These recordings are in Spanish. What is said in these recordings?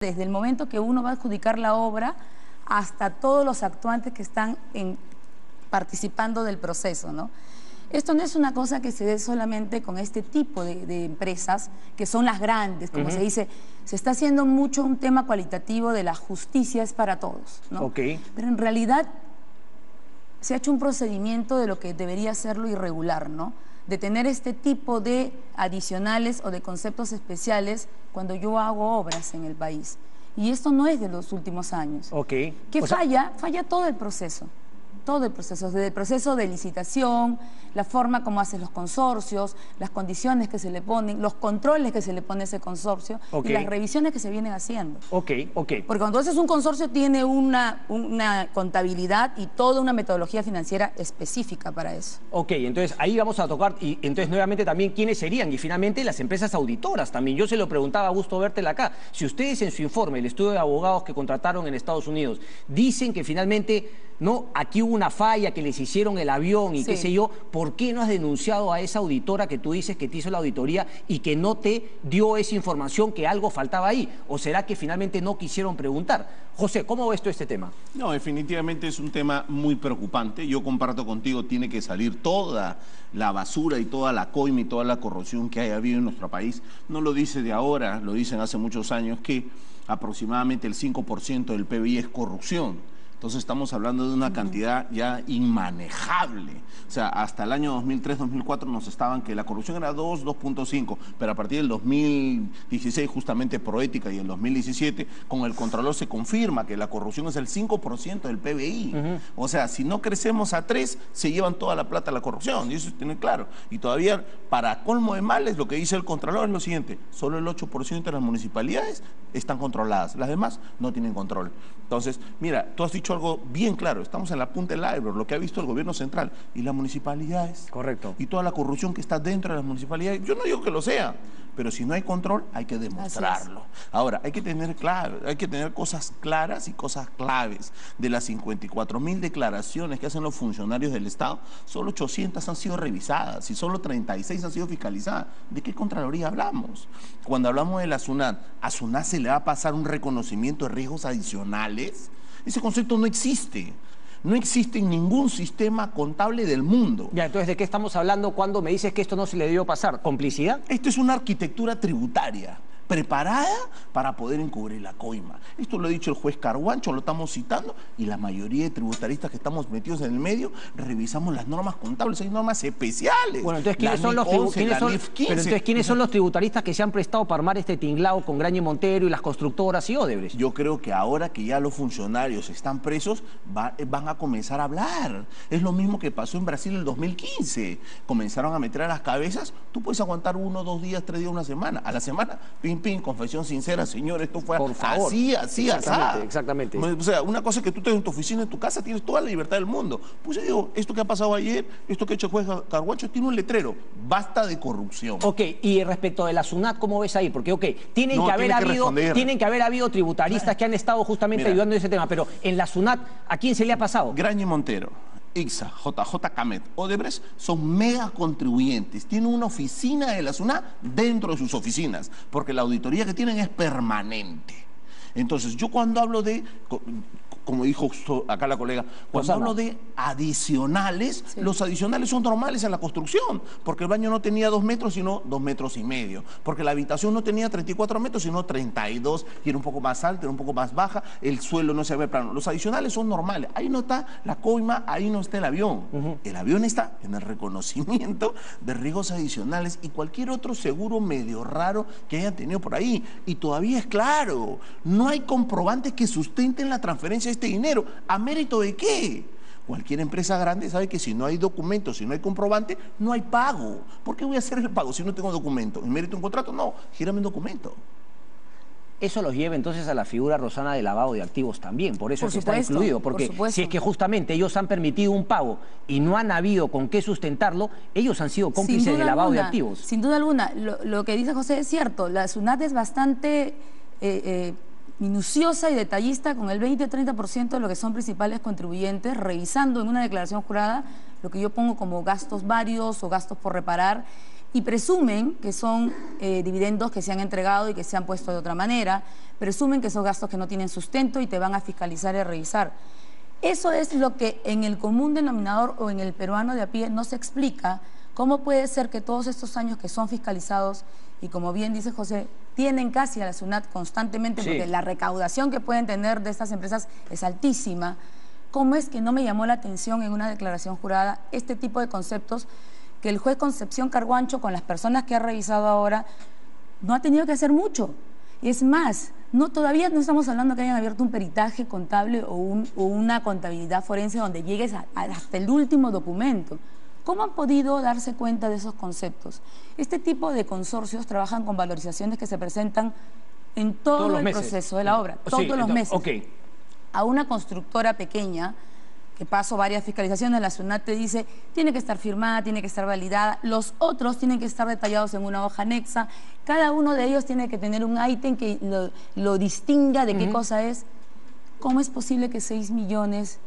desde el momento que uno va a adjudicar la obra hasta todos los actuantes que están participando del proceso, ¿no? Esto no es una cosa que se dé solamente con este tipo de empresas, que son las grandes, como se dice. Se está haciendo mucho un tema cualitativo de la justicia es para todos, ¿no? Pero en realidad se ha hecho un procedimiento de lo que debería ser lo irregular, ¿no? De tener este tipo de adicionales o de conceptos especiales cuando yo hago obras en el país. Y esto no es de los últimos años. Que falla todo el proceso. Todo el proceso, desde el proceso de licitación, la forma como hacen los consorcios, las condiciones que se le ponen, los controles que se le pone a ese consorcio y las revisiones que se vienen haciendo. Porque cuando haces un consorcio tiene una contabilidad y toda una metodología financiera específica para eso. Entonces ahí vamos a tocar, y entonces nuevamente también quiénes serían, y finalmente las empresas auditoras también. Yo se lo preguntaba a Augusto Bertel acá, si ustedes en su informe, el estudio de abogados que contrataron en Estados Unidos, dicen que finalmente aquí hubo una falla, que les hicieron el avión y qué sé yo, ¿por qué no has denunciado a esa auditora que tú dices que te hizo la auditoría y que no te dio esa información, que algo faltaba ahí? ¿O será que finalmente no quisieron preguntar? José, ¿cómo ves tú este tema? No, definitivamente es un tema muy preocupante. Yo comparto contigo, tiene que salir toda la basura y toda la coima y toda la corrupción que haya habido en nuestro país. No lo dice de ahora, lo dicen hace muchos años, que aproximadamente el 5% del PBI es corrupción. Entonces estamos hablando de una cantidad ya inmanejable. O sea, hasta el año 2003-2004 nos estaban que la corrupción era 2.5, pero a partir del 2016, justamente Proética, y el 2017, con el Contralor se confirma que la corrupción es el 5% del PBI. O sea, si no crecemos a 3, se llevan toda la plata a la corrupción, y eso tiene claro. Y todavía, para colmo de males, lo que dice el Contralor es lo siguiente: solo el 8% de las municipalidades están controladas, las demás no tienen control. Entonces, mira, tú has dicho algo bien claro, estamos en la punta del iceberg, lo que ha visto el gobierno central y las municipalidades. Y toda la corrupción que está dentro de las municipalidades. Yo no digo que lo sea, pero si no hay control, hay que demostrarlo. Ahora, hay que tener cosas claras y cosas claves. De las 54.000 declaraciones que hacen los funcionarios del Estado, solo 800 han sido revisadas y solo 36 han sido fiscalizadas. ¿De qué Contraloría hablamos? Cuando hablamos de la SUNAT, ¿a SUNAT se le va a pasar un reconocimiento de riesgos adicionales? Ese concepto no existe. No existe en ningún sistema contable del mundo. Entonces, ¿de qué estamos hablando cuando me dices que esto no se le debió pasar? ¿Complicidad? Esto es una arquitectura tributaria preparada para poder encubrir la coima. Esto lo ha dicho el juez Carguancho, lo estamos citando, y la mayoría de tributaristas que estamos metidos en el medio revisamos las normas contables, hay normas especiales. Bueno, entonces, ¿quiénes son los tributaristas que se han prestado para armar este tinglao con Graña y Montero y las constructoras y Odebrecht? Yo creo que ahora que ya los funcionarios están presos, van a comenzar a hablar. Es lo mismo que pasó en Brasil en el 2015. Comenzaron a meter a las cabezas. Tú puedes aguantar 1, 2 días, 3 días, una semana. A la semana, confesión sincera, señor, esto fue así. Exactamente. O sea, una cosa es que tú estés en tu oficina, en tu casa, tienes toda la libertad del mundo. Pues yo digo, esto que ha pasado ayer, esto que ha hecho el juez Carguancho, tiene un letrero: basta de corrupción. Y respecto de la SUNAT, ¿cómo ves ahí? Porque, tienen que haber habido tributaristas que han estado justamente ayudando en ese tema, pero en la SUNAT, ¿a quién se le ha pasado? Graña y Montero, ICSA, JJ Camet, Odebrecht son mega contribuyentes. Tienen una oficina de la SUNAT dentro de sus oficinas, porque la auditoría que tienen es permanente. Entonces, yo cuando hablo de, como dijo acá la colega, cuando hablo de adicionales, los adicionales son normales en la construcción, porque el baño no tenía 2 metros, sino 2,5 metros, porque la habitación no tenía 34 metros, sino 32, y era un poco más alta, era un poco más baja, el suelo no se ve plano. Los adicionales son normales, ahí no está la coima, ahí no está el avión. El avión está en el reconocimiento de riesgos adicionales y cualquier otro seguro medio raro que hayan tenido por ahí. Y todavía es claro, no hay comprobantes que sustenten la transferencia de este dinero. ¿A mérito de qué? Cualquier empresa grande sabe que si no hay documentos, si no hay comprobante, no hay pago. ¿Por qué voy a hacer el pago si no tengo documento? ¿En mérito de un contrato? No, gírame un documento. Eso los lleva entonces a la figura, Rosana, de lavado de activos también. Por eso es que está incluido. Porque si es que justamente ellos han permitido un pago y no han habido con qué sustentarlo, ellos han sido cómplices de lavado de activos. Sin duda alguna. Lo que dice José es cierto. La SUNAT es bastante minuciosa y detallista con el 20-30% de lo que son principales contribuyentes, revisando en una declaración jurada lo que yo pongo como gastos varios o gastos por reparar, y presumen que son dividendos que se han entregado y que se han puesto de otra manera, presumen que son gastos que no tienen sustento y te van a fiscalizar y a revisar. Eso es lo que en el común denominador o en el peruano de a pie no se explica. ¿Cómo puede ser que todos estos años que son fiscalizados y, como bien dice José, tienen casi a la SUNAT constantemente, porque la recaudación que pueden tener de estas empresas es altísima? ¿Cómo es que no me llamó la atención en una declaración jurada este tipo de conceptos que el juez Concepción Carguancho, con las personas que ha revisado ahora, no ha tenido que hacer mucho? Y es más, todavía no estamos hablando que hayan abierto un peritaje contable o una contabilidad forense donde llegues hasta el último documento. ¿Cómo han podido darse cuenta de esos conceptos? Este tipo de consorcios trabajan con valorizaciones que se presentan en todo el proceso de la obra, todos los meses. A una constructora pequeña, que paso varias fiscalizaciones, la SUNAT te dice, tiene que estar firmada, tiene que estar validada, los otros tienen que estar detallados en una hoja anexa, cada uno de ellos tiene que tener un ítem que lo distinga de qué cosa es. ¿Cómo es posible que 6 millones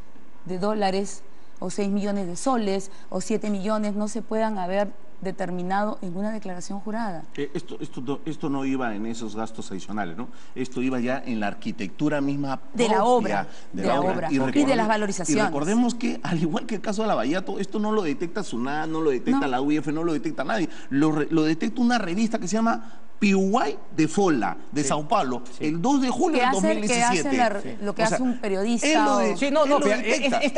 de dólares o 6 millones de soles o 7 millones no se puedan haber determinado en una declaración jurada? Esto no iba en esos gastos adicionales, ¿no? Esto iba ya en la arquitectura misma de la obra, y de las valorizaciones. Y recordemos que, al igual que el caso de Lavallato, esto no lo detecta SUNAT, no lo detecta la UIF, no lo detecta nadie. Lo detecta una revista que se llama Piuay de Fola, de Sao Paulo, el 2 de julio del 2017. Lo que hace un periodista.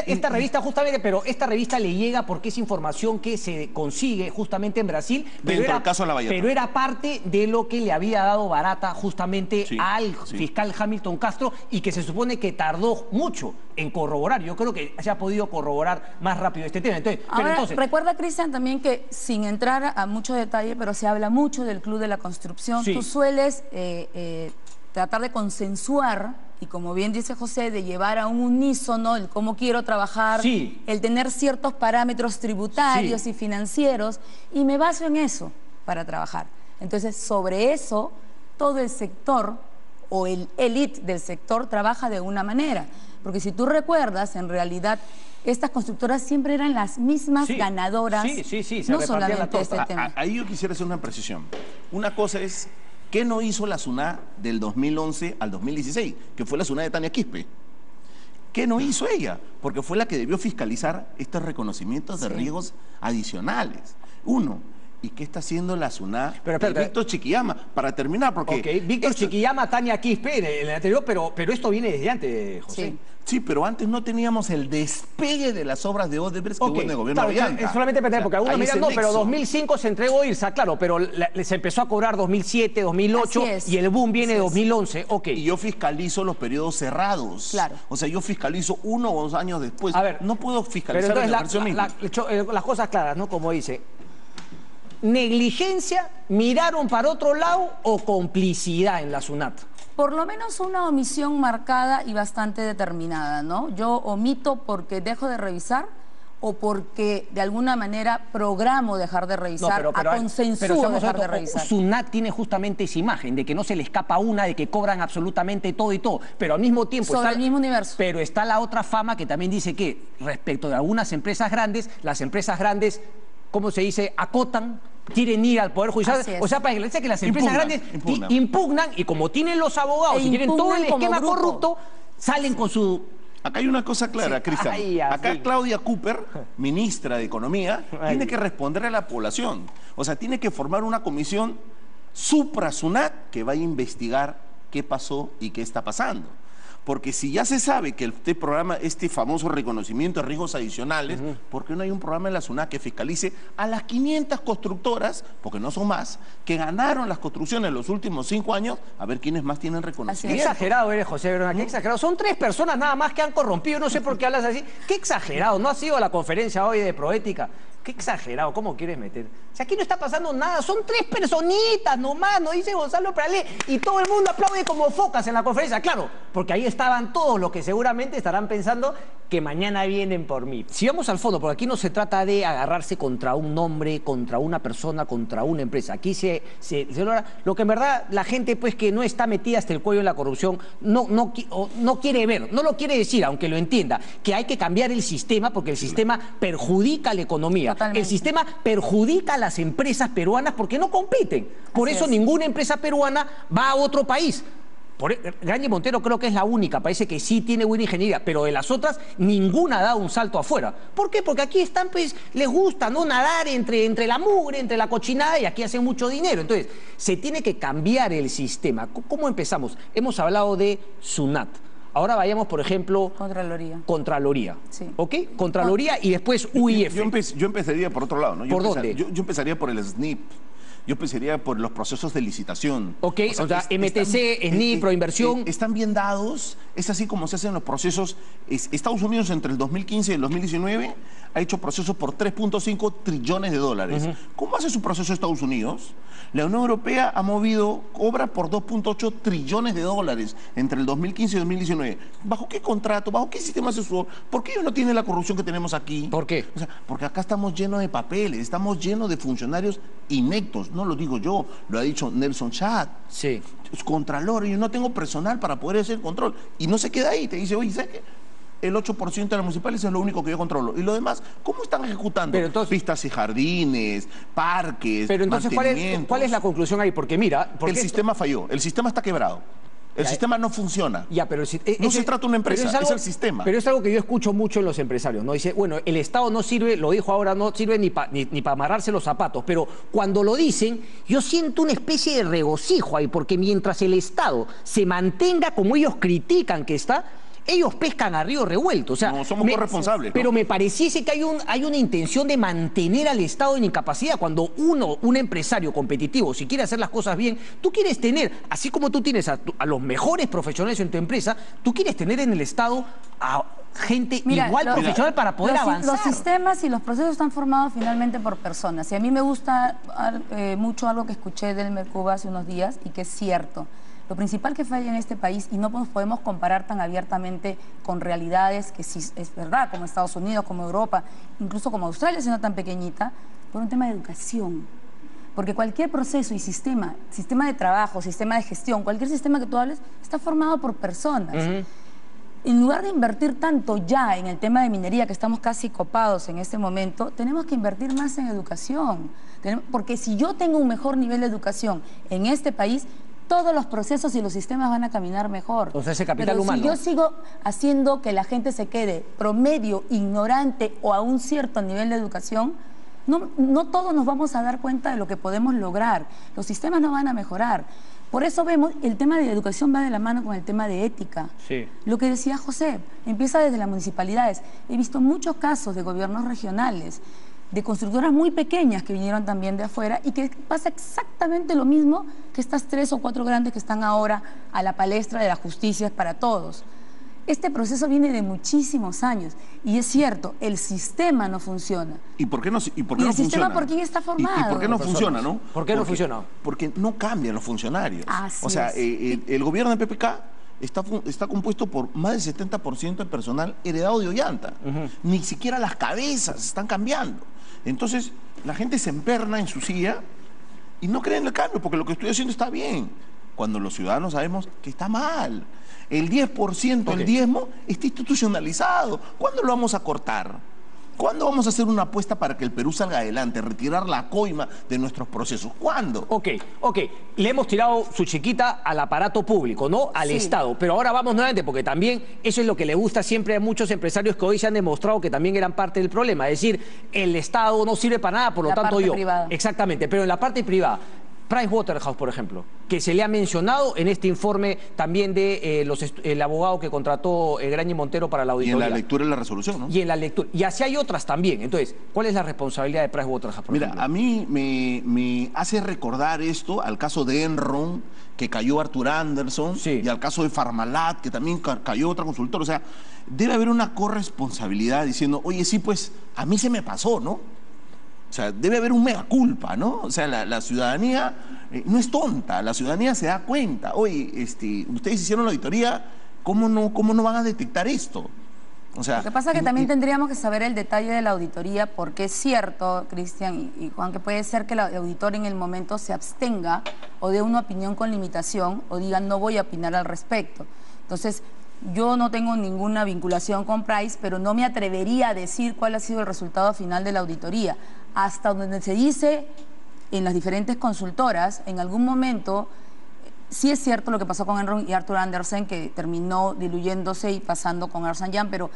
Esta revista justamente, pero esta revista le llega porque es información que se consigue justamente en Brasil, dentro del caso de Lavallato. Pero era parte de lo que le había dado Barata justamente al fiscal Hamilton Castro y que se supone que tardó mucho en corroborar. Yo creo que se ha podido corroborar más rápido este tema. Entonces, recuerda, Cristian, también que, sin entrar a mucho detalle, pero se habla mucho del Club de la Construcción. Tú sueles tratar de consensuar, y como bien dice José, de llevar a un unísono el cómo quiero trabajar, el tener ciertos parámetros tributarios y financieros, y me baso en eso para trabajar. Entonces, sobre eso, todo el sector o el élite del sector trabaja de una manera. Porque si tú recuerdas, en realidad, estas constructoras siempre eran las mismas ganadoras, no solamente este tema. Ahí yo quisiera hacer una precisión. Una cosa es, ¿qué no hizo la SUNAT del 2011 al 2016? Que fue la SUNAT de Tania Quispe. ¿Qué no hizo ella? Porque fue la que debió fiscalizar estos reconocimientos de riesgos adicionales. Uno. ¿Y qué está haciendo la SUNAT de Víctor Chiquillama? Para terminar, porque... Víctor Chiquillama, Tania Quispe, en el anterior, pero esto viene desde antes, José. Sí, pero antes no teníamos el despegue de las obras de Odebrecht que hubo en el gobierno de Bianca. Solamente porque algunos me dirán, pero 2005 se entregó IRSA, claro, pero se empezó a cobrar 2007, 2008 y el boom viene de 2011. Y yo fiscalizo los periodos cerrados. Claro. O sea, yo fiscalizo 1 o 2 años después. A ver, no puedo fiscalizar pero en la versión misma. Las cosas claras, ¿no? Como dice... ¿Negligencia, miraron para otro lado o complicidad en la SUNAT? Por lo menos una omisión marcada y bastante determinada, ¿no? Yo omito porque dejo de revisar o porque de alguna manera programo dejar de revisar, consensúo dejar de revisar. SUNAT tiene justamente esa imagen de que no se le escapa una, de que cobran absolutamente todo y todo, pero al mismo tiempo... Sobre el mismo universo. Pero está la otra fama que también dice que respecto de algunas empresas grandes, las empresas grandes, ¿cómo se dice?, acotan, quieren ir al Poder Judicial. O sea, para que las empresas grandes impugnan y como tienen los abogados y tienen todo el esquema corrupto, salen con su... Acá hay una cosa clara, Cristian. Acá Claudia Cooper, ministra de Economía, tiene que responder a la población. O sea, tiene que formar una comisión supra-SUNAT que vaya a investigar qué pasó y qué está pasando. Porque si ya se sabe que este programa, este famoso reconocimiento de riesgos adicionales, ¿por qué no hay un programa en la SUNAT que fiscalice a las 500 constructoras, porque no son más, que ganaron las construcciones en los últimos 5 años, a ver quiénes más tienen reconocimiento? Qué exagerado eres, José Verona, qué exagerado. Son 3 personas nada más que han corrompido, no sé por qué hablas así. Qué exagerado, no ha sido la conferencia hoy de Proética. Qué exagerado, ¿cómo quieres meter? O sea, aquí no está pasando nada, son 3 personitas nomás, nos dice Gonzalo Pralé, y todo el mundo aplaude como focas en la conferencia. Claro, porque ahí estaban todos los que seguramente estarán pensando que mañana vienen por mí. Si vamos al fondo, porque aquí no se trata de agarrarse contra un nombre, contra una persona, contra una empresa. Aquí se logra lo que en verdad la gente pues que no está metida hasta el cuello en la corrupción no quiere ver, no lo quiere decir, aunque lo entienda, que hay que cambiar el sistema porque el sistema perjudica a la economía. afuera. Totalmente. El sistema perjudica a las empresas peruanas porque no compiten. Por Así eso es. ninguna empresa peruana va a otro país. Graña y Montero creo que es la única, parece que sí tiene buena ingeniería, pero de las otras ninguna da un salto afuera. ¿Por qué? Porque aquí están, pues, les gusta, ¿no? Nadar entre la mugre, entre la cochinada, y aquí hacen mucho dinero. Entonces, se tiene que cambiar el sistema. ¿Cómo empezamos? Hemos hablado de SUNAT. Ahora vayamos, por ejemplo, Contraloría. Sí. ¿Ok? Contraloría y después UIF. Yo empezaría por otro lado, ¿no? ¿Por dónde? Yo empezaría por el SNIP. Yo empezaría por los procesos de licitación. Ok, o sea, MTC, SNIP, Proinversión. Están bien dados, es así como se hacen los procesos. Estados Unidos entre el 2015 y el 2019 ha hecho procesos por 3.5 trillones de dólares. ¿Cómo hace su proceso Estados Unidos? La Unión Europea ha movido obra por 2.8 trillones de dólares entre el 2015 y el 2019. ¿Bajo qué contrato? ¿Bajo qué sistema se usó? ¿Por qué ellos no tienen la corrupción que tenemos aquí? ¿Por qué? O sea, porque acá estamos llenos de papeles, estamos llenos de funcionarios inectos. No lo digo yo, lo ha dicho Nelson Chad. Sí. Es contralor, yo no tengo personal para poder hacer control. Y no se queda ahí, te dice, oye, ¿sabes qué? El 8% de las municipales es lo único que yo controlo. Y lo demás, ¿cómo están ejecutando? Pero entonces, pistas y jardines, parques, pero entonces, ¿cuál es la conclusión ahí? Porque mira... El sistema falló, el sistema está quebrado. El sistema no funciona. Ya, pero no se trata de una empresa, es el sistema. Pero es algo que yo escucho mucho en los empresarios, ¿no? Dice, bueno, el Estado no sirve, lo dijo ahora, no sirve ni para amarrarse los zapatos. Pero cuando lo dicen, yo siento una especie de regocijo ahí, porque mientras el Estado se mantenga como ellos critican que está, ellos pescan a río revuelto. O sea, no, somos corresponsables, ¿no? Pero me pareciese que hay una intención de mantener al Estado en incapacidad. Cuando un empresario competitivo, si quiere hacer las cosas bien, tú quieres tener, así como tú tienes a los mejores profesionales en tu empresa, tú quieres tener en el Estado a gente igual profesional para poder avanzar. Los sistemas y los procesos están formados finalmente por personas. Y a mí me gusta mucho algo que escuché del Mercuba hace unos días y que es cierto. Lo principal que falla en este país, y no nos podemos comparar tan abiertamente con realidades que sí es verdad, como Estados Unidos, como Europa, incluso como Australia, siendo tan pequeñita, por un tema de educación. Porque cualquier proceso y sistema de trabajo, sistema de gestión, cualquier sistema que tú hables, está formado por personas. En lugar de invertir tanto ya en el tema de minería, que estamos casi copados en este momento, tenemos que invertir más en educación. Porque si yo tengo un mejor nivel de educación en este país, todos los procesos y los sistemas van a caminar mejor. O sea, ese capital humano. Si yo sigo haciendo que la gente se quede promedio, ignorante o a un cierto nivel de educación, no todos nos vamos a dar cuenta de lo que podemos lograr. Los sistemas no van a mejorar. Por eso vemos, el tema de educación va de la mano con el tema de ética. Sí. Lo que decía José, empieza desde las municipalidades. He visto muchos casos de gobiernos regionales, de constructoras muy pequeñas que vinieron también de afuera y que pasa exactamente lo mismo que estas 3 o 4 grandes que están ahora a la palestra de la justicia para todos. Este proceso viene de muchísimos años y es cierto, el sistema no funciona. ¿Y por qué no, el sistema por quién está formado? ¿Y por qué no funciona, no? ¿Por qué no funciona? Porque no cambian los funcionarios. Así o sea, es. El gobierno de PPK está compuesto por más del 70% de personal heredado de Ollanta. Ni siquiera las cabezas están cambiando. Entonces, la gente se emperna en su silla y no cree en el cambio, porque lo que estoy haciendo está bien, cuando los ciudadanos sabemos que está mal. El 10%, el diezmo, está institucionalizado. ¿Cuándo lo vamos a cortar? ¿Cuándo vamos a hacer una apuesta para que el Perú salga adelante, retirar la coima de nuestros procesos? ¿Cuándo? Ok. Le hemos tirado su chiquita al aparato público, ¿no? Al Estado. Pero ahora vamos nuevamente, porque también eso es lo que le gusta siempre a muchos empresarios que hoy se han demostrado que también eran parte del problema. Es decir, el Estado no sirve para nada, por lo tanto yo. Privada. Exactamente, pero en la parte privada. Pricewaterhouse, por ejemplo, que se le ha mencionado en este informe también de el abogado que contrató Graña y Montero para la auditoría. Y en la lectura de la resolución, ¿no? Y en la lectura. Y así hay otras también. Entonces, ¿cuál es la responsabilidad de Pricewaterhouse, por ejemplo? Mira, a mí me hace recordar esto al caso de Enron, que cayó Arthur Anderson, y al caso de Farmalat, que también cayó otra consultora. O sea, debe haber una corresponsabilidad diciendo, oye, sí, pues, a mí se me pasó, ¿no? O sea, debe haber un mea culpa, ¿no? O sea, la ciudadanía no es tonta, la ciudadanía se da cuenta. Oye, ustedes hicieron la auditoría, ¿cómo no van a detectar esto? O sea, lo que pasa es que también tendríamos que saber el detalle de la auditoría, porque es cierto, Cristian y Juan, que puede ser que el auditor en el momento se abstenga o dé una opinión con limitación o diga no voy a opinar al respecto. Entonces, Yo no tengo ninguna vinculación con Price, pero no me atrevería a decir cuál ha sido el resultado final de la auditoría. Hasta donde se dice en las diferentes consultoras, en algún momento, sí es cierto lo que pasó con Enron y Arthur Andersen, que terminó diluyéndose y pasando con Ernst & Young, pero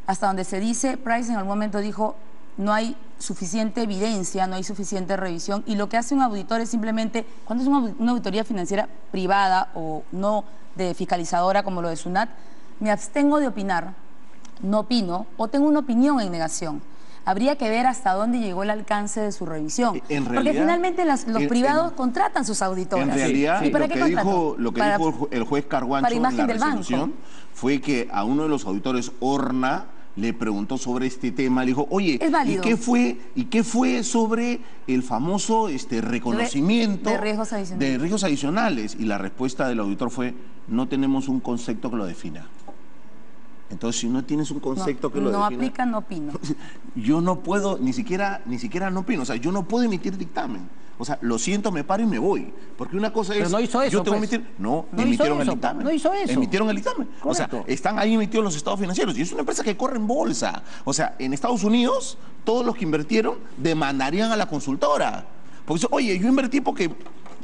hasta donde se dice, Price en algún momento dijo, no hay suficiente evidencia, no hay suficiente revisión, y lo que hace un auditor es simplemente, cuando es una auditoría financiera privada o no de fiscalizadora como lo de SUNAT, me abstengo de opinar, no opino, o tengo una opinión en negación. Habría que ver hasta dónde llegó el alcance de su revisión. Porque finalmente los privados contratan sus auditores. En realidad, ¿Y para qué dijo el juez Carguancho en la resolución fue que a uno de los auditores, Orna, le preguntó sobre este tema, le dijo, oye, ¿y qué fue sobre el famoso reconocimiento de riesgos adicionales? Y la respuesta del auditor fue, no tenemos un concepto que lo defina. Entonces, si no tienes un concepto que lo defina... No aplica, no opino. Yo no puedo, ni siquiera no opino, o sea, yo no puedo emitir dictamen. O sea, lo siento, me paro y me voy. Porque una cosa Pero es... no hizo eso, yo tengo que emitir... No emitieron el dictamen. No hizo eso. Emitieron el dictamen. Correcto. O sea, están ahí emitidos los estados financieros. Y es una empresa que corre en bolsa. O sea, en Estados Unidos, todos los que invirtieron demandarían a la consultora. Porque dice, oye, yo invertí porque...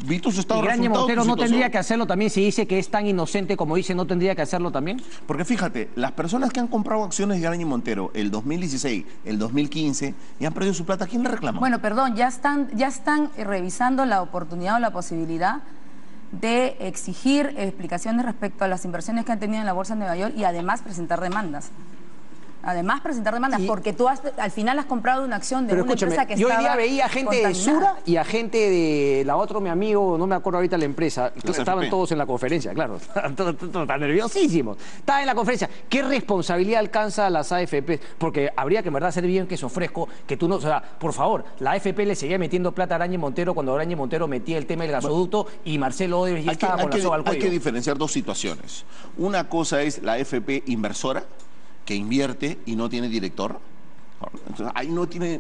vi tus estados de resultados. ¿Y Grañe Montero no tendría que hacerlo también? Si dice que es tan inocente como dice, ¿no tendría que hacerlo también? Porque fíjate, las personas que han comprado acciones de Grañe Montero el 2016, el 2015, y han perdido su plata, ¿quién le reclama? Bueno, perdón, ya están revisando la oportunidad o la posibilidad de exigir explicaciones respecto a las inversiones que han tenido en la Bolsa de Nueva York y además presentar demandas. Porque tú al final has comprado una acción de una empresa que yo estaba hoy día veía gente de Sura y a gente de la otra, mi amigo, no me acuerdo ahorita la empresa, estaban todos en la conferencia, claro, estaban nerviosísimos, estaban en la conferencia. ¿Qué responsabilidad alcanza a las AFP? Porque habría que en verdad ser bien que se ofrezco, que tú no, o sea, por favor, la AFP le seguía metiendo plata a Grañe Montero cuando Grañe Montero metía el tema del gasoducto y Marcelo Odebrecht ya estaba con la soga al cuello. Hay que diferenciar dos situaciones. Una cosa es la AFP inversora, que invierte y no tiene director. Entonces, ahí no tiene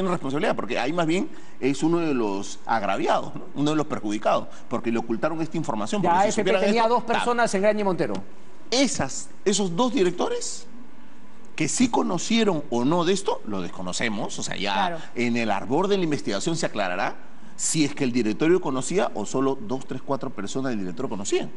responsabilidad, porque ahí más bien es uno de los agraviados, ¿no? Uno de los perjudicados, porque le ocultaron esta información. La AFP tenía dos personas en Grañe Montero. Esos dos directores que sí conocieron o no de esto, lo desconocemos, o sea, ya en el arbor de la investigación se aclarará si es que el directorio conocía o solo 2, 3, 4 personas del directorio conocían.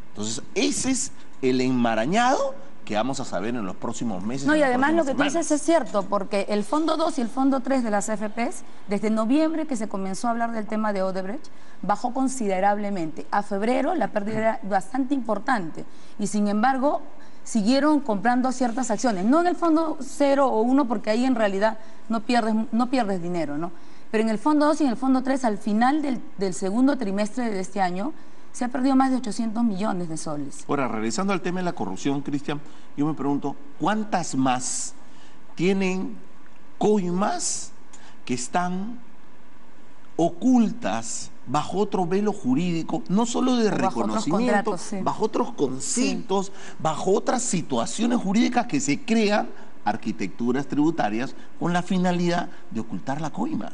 Entonces, ese es el enmarañado que vamos a saber en los próximos meses. No, y además lo que tú dices es cierto, porque el Fondo 2 y el Fondo 3 de las AFPs, desde noviembre que se comenzó a hablar del tema de Odebrecht, bajó considerablemente. A febrero la pérdida era bastante importante y sin embargo siguieron comprando ciertas acciones, no en el Fondo 0 o 1 porque ahí en realidad no pierdes dinero, ¿no? Pero en el Fondo 2 y en el Fondo 3 al final del segundo trimestre de este año se ha perdido más de 800 millones de soles. Ahora, regresando al tema de la corrupción, Cristian, yo me pregunto, ¿cuántas más tienen coimas que están ocultas bajo otro velo jurídico, no solo de reconocimiento, bajo otros conceptos, bajo otras situaciones jurídicas que se crean, arquitecturas tributarias, con la finalidad de ocultar la coima?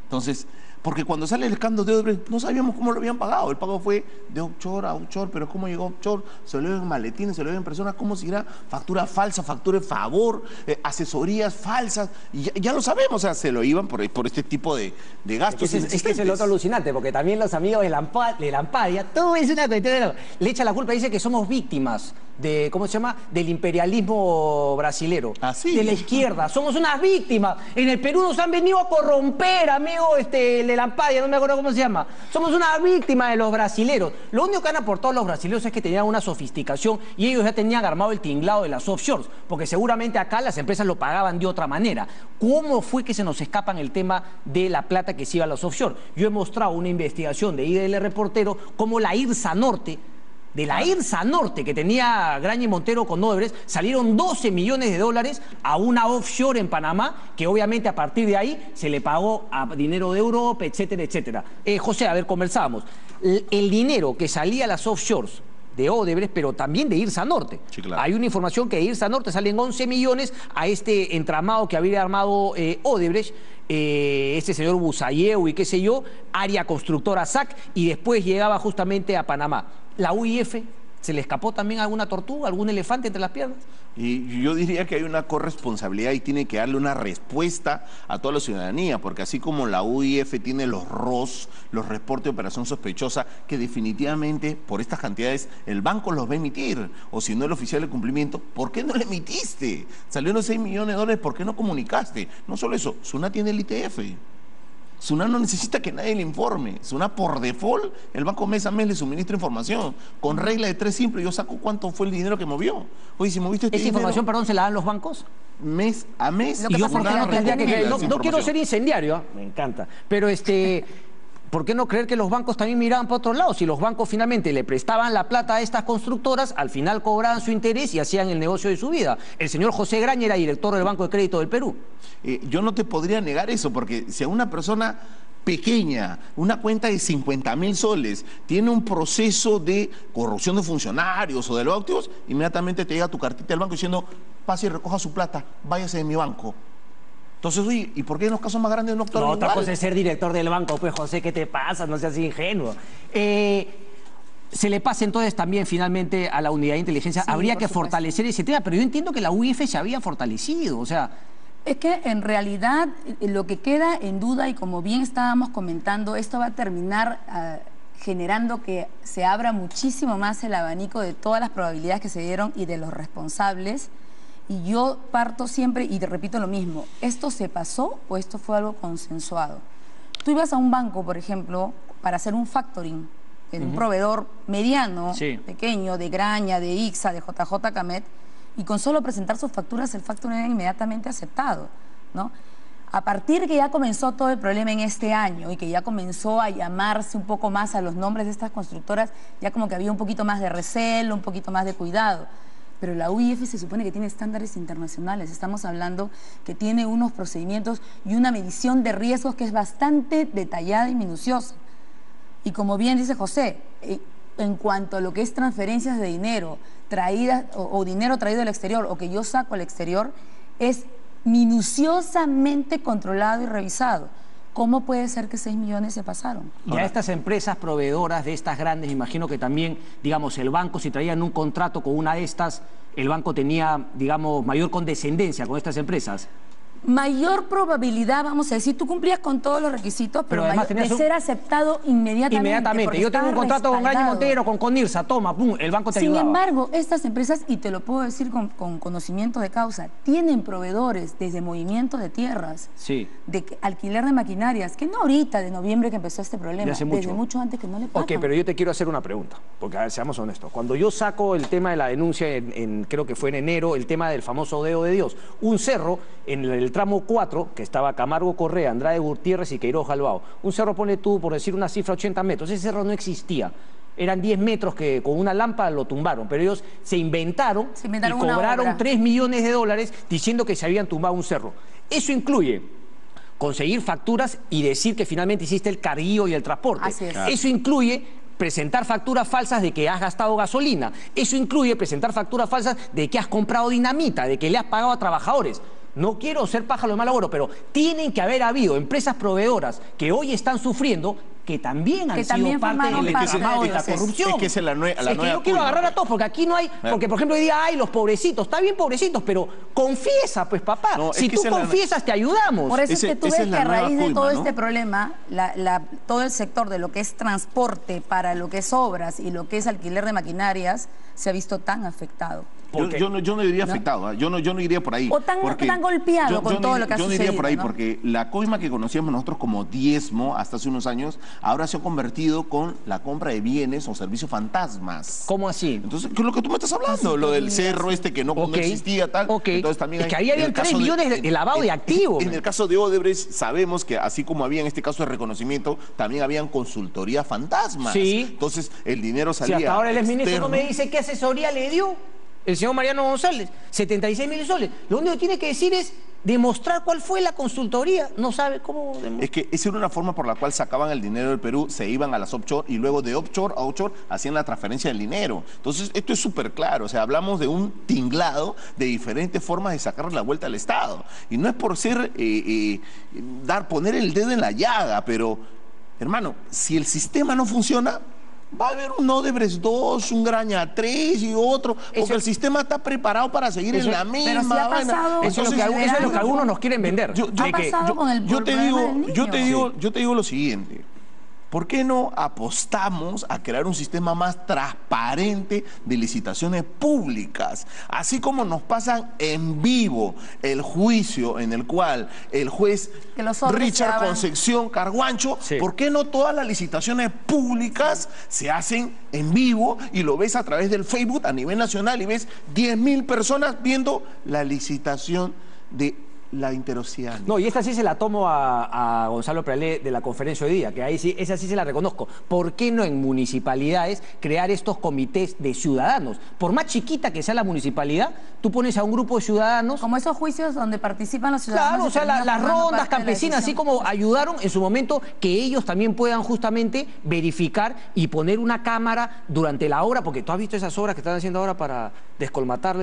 Entonces, porque cuando sale el escándalo de Odebrecht no sabíamos cómo lo habían pagado. El pago fue de offshore a offshore, pero ¿cómo llegó offshore? Se lo ven en maletines, se lo ven en personas. ¿Cómo seguirá? Factura falsa, factura en favor, asesorías falsas. Y ya lo sabemos, o sea, se lo iban por este tipo de gastos. Es que es el otro alucinante, porque también los amigos de Lampadia, todo es una cuestión, le echa la culpa, dice que somos víctimas de, ¿cómo se llama?, del imperialismo brasilero, de la izquierda. Somos unas víctimas. En el Perú nos han venido a corromper, amigo, de Lampadia, no me acuerdo cómo se llama. Somos una víctima de los brasileros. Lo único que han aportado los brasileros es que tenían una sofisticación y ellos ya tenían armado el tinglado de las offshores, porque seguramente acá las empresas lo pagaban de otra manera. ¿Cómo fue que se nos escapan el tema de la plata que se iba a los offshore? Yo he mostrado una investigación de IDL Reportero cómo la IRSA Norte, de la IRSA Norte que tenía Grañe Montero con Odebrecht, salieron 12 millones de dólares a una offshore en Panamá, que obviamente a partir de ahí se le pagó a dinero de Europa, etcétera, etcétera. José, a ver, conversábamos. El dinero que salía a las offshores de Odebrecht, pero también de IRSA Norte. Sí, claro. Hay una información que de IRSA Norte salen 11 millones a este entramado que había armado Odebrecht, este señor Busayeu y qué sé yo, área constructora SAC, y después llegaba justamente a Panamá. La UIF ¿Se le escapó también alguna tortuga, algún elefante entre las piernas? Y yo diría que hay una corresponsabilidad y tiene que darle una respuesta a toda la ciudadanía, porque así como la UIF tiene los ROS, los reportes de operación sospechosa, que definitivamente por estas cantidades el banco los va a emitir, o si no el oficial de cumplimiento, ¿por qué no le emitiste? Salieron 6 millones de dólares, ¿por qué no comunicaste? No solo eso, SUNAT tiene el ITF. SUNAT no necesita que nadie le informe. SUNAT por default, el banco mes a mes le suministra información. Con regla de 3 simple, yo saco cuánto fue el dinero que movió. Oye, si moviste este ¿Esa dinero, información, perdón, se la dan los bancos? mes a mes. Lo que Y yo, pasa ¿por es qué que no tendría que... No, no quiero información. ser incendiario, ¿ah? Me encanta. Pero ¿por qué no creer que los bancos también miraban para otro lado? Si los bancos finalmente le prestaban la plata a estas constructoras, al final cobraban su interés y hacían el negocio de su vida. El señor José Graña era director del Banco de Crédito del Perú. Yo no te podría negar eso, porque si a una persona pequeña, una cuenta de 50.000 soles, tiene un proceso de corrupción de funcionarios o de los activos, inmediatamente te llega tu cartita del banco diciendo, pase y recoja su plata, váyase de mi banco. Entonces, oye, ¿y por qué en los casos más grandes no actúan No, igual? otra cosa es ser director del banco, pues José, ¿qué te pasa? No seas ingenuo. Se le pasa entonces también finalmente a la unidad de inteligencia. Sí, Habría por que supuesto. fortalecer ese tema, pero yo entiendo que la UIF se había fortalecido, o sea... Es que en realidad lo que queda en duda, y como bien estábamos comentando, esto va a terminar generando que se abra muchísimo más el abanico de todas las probabilidades que se dieron y de los responsables. Y yo parto siempre, y te repito lo mismo, ¿esto se pasó o esto fue algo consensuado? Tú ibas a un banco, por ejemplo, para hacer un factoring en un proveedor mediano, Sí. pequeño, de Graña, de ICSA, de JJ Camet, y con solo presentar sus facturas el factoring era inmediatamente aceptado, ¿no? A partir que ya comenzó todo el problema en este año y que ya comenzó a llamarse un poco más a los nombres de estas constructoras, ya como que había un poquito más de recelo, un poquito más de cuidado. Pero la UIF se supone que tiene estándares internacionales. Estamos hablando que tiene unos procedimientos y una medición de riesgos que es bastante detallada y minuciosa. Y como bien dice José, en cuanto a lo que es transferencias de dinero traídas o dinero traído del exterior o que yo saco al exterior, es minuciosamente controlado y revisado. ¿Cómo puede ser que 6 millones se pasaron? Y a estas empresas proveedoras de estas grandes, imagino que también, digamos, el banco, si traían un contrato con una de estas, el banco tenía, digamos, mayor condescendencia con estas empresas. Mayor probabilidad, vamos a decir, tú cumplías con todos los requisitos, pero además de tenías ser aceptado inmediatamente. Inmediatamente. Yo tengo un contrato con Graña Montero, con Conirsa, toma, pum, el banco te Sin ayudaba. embargo, estas empresas, y te lo puedo decir con conocimiento de causa, tienen proveedores desde movimiento de tierras, Sí. de alquiler de maquinarias, que no ahorita, de noviembre que empezó este problema, De hace mucho. desde mucho antes que no le pagan. Ok, pero yo te quiero hacer una pregunta, porque a ver, seamos honestos. Cuando yo saco el tema de la denuncia, creo que fue en enero, el tema del famoso dedo de Dios, un cerro en el tramo 4, que estaba Camargo Correa, Andrade Gutiérrez y Queiroz Galbao. Un cerro, pone tú, por decir una cifra, 80 metros. Ese cerro no existía. Eran 10 metros que con una lámpara lo tumbaron, pero ellos se inventaron y una cobraron obra. 3 millones de dólares diciendo que se habían tumbado un cerro. Eso incluye conseguir facturas y decir que finalmente hiciste el carguío y el transporte. Así es. Eso incluye presentar facturas falsas de que has gastado gasolina. Eso incluye presentar facturas falsas de que has comprado dinamita, de que le has pagado a trabajadores. No quiero ser pájaro de mal agüero, pero tienen que haber habido empresas proveedoras que hoy están sufriendo, que también han sido parte formaron del parte entramado de la de eso. corrupción. Es que esa es la nueva Es que yo quiero agarrar a todos, porque aquí no hay... Porque, por ejemplo, hoy día hay los pobrecitos. Está bien, pobrecitos, pero confiesa, pues, papá. No, es Si que tú esa es la- confiesas, te ayudamos. Por eso es que tú esa ves es que la a raíz nueva de coima, todo ¿no? este problema, todo el sector de lo que es transporte para lo que es obras y lo que es alquiler de maquinarias se ha visto tan afectado. Yo no diría afectado, ¿ah? yo no iría por ahí. O tan golpeado con todo lo que ha Yo no iría sucedido, por ahí ¿no? porque la coima que conocíamos nosotros como diezmo hasta hace unos años, ahora se ha convertido con la compra de bienes o servicios fantasmas. ¿Cómo así? Entonces, ¿qué es lo que tú me estás hablando? Lo del cerro este que no Ok. existía, tal. Ok. Entonces también Es que hay- ahí en habían el 3 caso millones de lavado de activos. En el caso de Odebrecht sabemos que así como había en este caso de reconocimiento, también habían consultoría fantasmas. Sí. Entonces, el dinero Si salía hasta ahora el exministro no externo. me dice qué asesoría le dio el señor Mariano González, 76 mil soles. Lo único que tiene que decir es demostrar cuál fue la consultoría. No sabe cómo demostrar. Es que esa era una forma por la cual sacaban el dinero del Perú, se iban a las offshore y luego de offshore a offshore hacían la transferencia del dinero. Entonces, esto es súper claro. O sea, hablamos de un tinglado de diferentes formas de sacar la vuelta al Estado. Y no es por ser, poner el dedo en la llaga, pero, hermano, si el sistema no funciona, Va a haber un Odebrecht 2, un Graña 3 y otro, porque el sistema está preparado para seguir en la misma pero si ha vaina. pasado- Eso es lo que algunos nos quieren vender. Yo te digo lo siguiente. ¿Por qué no apostamos a crear un sistema más transparente de licitaciones públicas? Así como nos pasan en vivo el juicio en el cual el juez Que los sobres se Richard abran. Concepción Carguancho, Sí. ¿por qué no todas las licitaciones públicas se hacen en vivo y lo ves a través del Facebook a nivel nacional y ves 10.000 personas viendo la licitación de la interoceánica? No, y esta sí se la tomo a Gonzalo Pralé de la conferencia hoy día, que ahí sí, esa sí se la reconozco. ¿Por qué no en municipalidades crear estos comités de ciudadanos? Por más chiquita que sea la municipalidad, tú pones a un grupo de ciudadanos. Como esos juicios donde participan los ciudadanos. Claro, o y sea, terminan las formando rondas parte de la campesinas, así decisión. como ayudaron en su momento que ellos también puedan justamente verificar y poner una cámara durante la obra, porque tú has visto esas obras que están haciendo ahora para descolmatar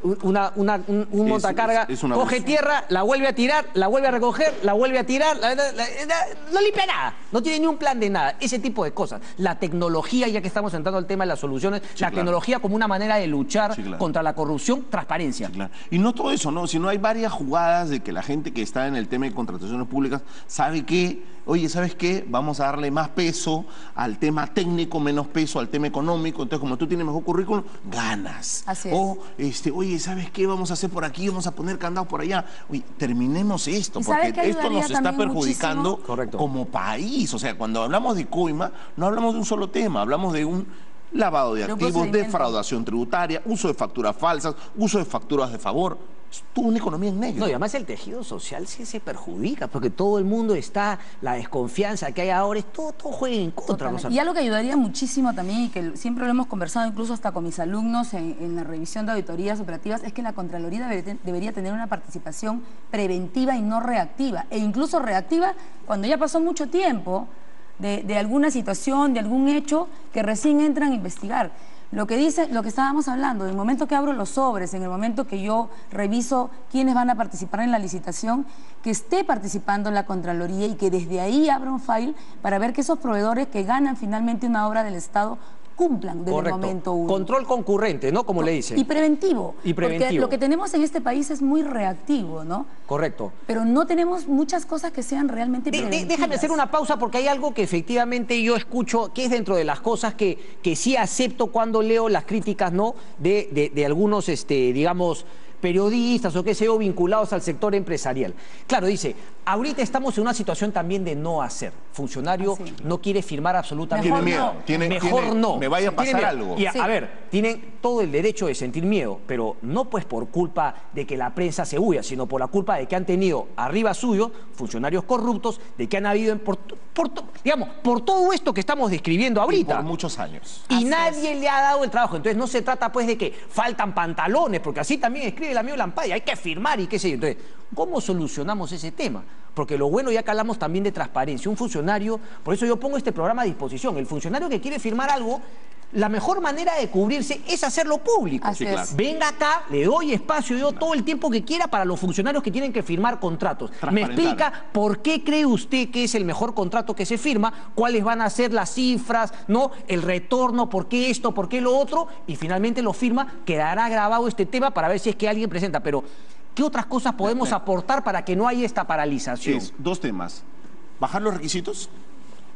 un montacarga, es una coge cosa. tierra, la vuelve a tirar, la vuelve a recoger, la vuelve a tirar, no limpia nada, no tiene ni un plan de nada, ese tipo de cosas. La tecnología, ya que estamos entrando al tema de las soluciones, la claro. tecnología como una manera de luchar Sí, claro. contra la corrupción, transparencia. Sí, claro. Y no todo eso, ¿no? Sino hay varias jugadas de que la gente que está en el tema de contrataciones públicas sabe que, oye, ¿sabes qué? Vamos a darle más peso al tema técnico, menos peso al tema económico. Entonces, como tú tienes mejor currículum, ganas. Así es. O, oye, ¿sabes qué? Vamos a hacer por aquí, vamos a poner candados por allá. Oye, terminemos esto, ¿Y sabes porque qué esto nos ayudaría está también perjudicando muchísimo? Correcto. como país. O sea, cuando hablamos de coima, no hablamos de un solo tema, hablamos de un lavado de De un activos, procedimiento. defraudación tributaria, uso de facturas falsas, uso de facturas de favor. Es toda una economía en negro. No, y además el tejido social sí se perjudica, porque todo el mundo está, la desconfianza que hay ahora, todo juega en contra. Totalmente. Gonzalo. Y algo que ayudaría muchísimo también, y que siempre lo hemos conversado incluso hasta con mis alumnos en la revisión de auditorías operativas, es que la Contraloría debería tener una participación preventiva y no reactiva, e incluso reactiva cuando ya pasó mucho tiempo de alguna situación, de algún hecho que recién entran a investigar. Lo que dice, lo que estábamos hablando, en el momento que abro los sobres, en el momento que yo reviso quiénes van a participar en la licitación, que esté participando la Contraloría y que desde ahí abra un file para ver que esos proveedores que ganan finalmente una obra del Estado cumplan desde Correcto. el momento uno. Control concurrente, ¿no? Como le dicen. Y preventivo. Y preventivo. Porque lo que tenemos en este país es muy reactivo, ¿no? Correcto. Pero no tenemos muchas cosas que sean realmente preventivas. Déjame hacer una pausa porque hay algo que efectivamente yo escucho, que es dentro de las cosas que sí acepto cuando leo las críticas, ¿no? De algunos, digamos, periodistas o qué sé yo, vinculados al sector empresarial. Claro, dice, ahorita estamos en una situación también de no hacer. Funcionario Así. no quiere firmar absolutamente Mejor Tiene nada. miedo. no. Mejor no. Me vaya a Tiene pasar miedo. algo. Y Sí. a ver, tienen todo el derecho de sentir miedo, pero no pues por culpa de que la prensa se huya, sino por la culpa de que han tenido arriba suyo funcionarios corruptos, de que han habido, digamos, por todo esto que estamos describiendo Y ahorita. por muchos años. Y Así nadie le ha dado el trabajo. Entonces no se trata pues de que faltan pantalones, porque así también escribe el amigo Lampaya, hay que firmar y qué sé yo. Entonces, ¿cómo solucionamos ese tema? Porque lo bueno, ya que hablamos también de transparencia, un funcionario, por eso yo pongo este programa a disposición, el funcionario que quiere firmar algo, la mejor manera de cubrirse es hacerlo público. Así Sí, claro. es. Venga acá, le doy espacio yo todo el tiempo que quiera para los funcionarios que tienen que firmar contratos. Me Transparentar. explica por qué cree usted que es el mejor contrato que se firma, cuáles van a ser las cifras, ¿no? El retorno, por qué esto, por qué lo otro, y finalmente lo firma, quedará grabado este tema para ver si es que alguien presenta. Pero, ¿qué otras cosas podemos aportar para que no haya esta paralización? Es dos temas. Bajar los requisitos.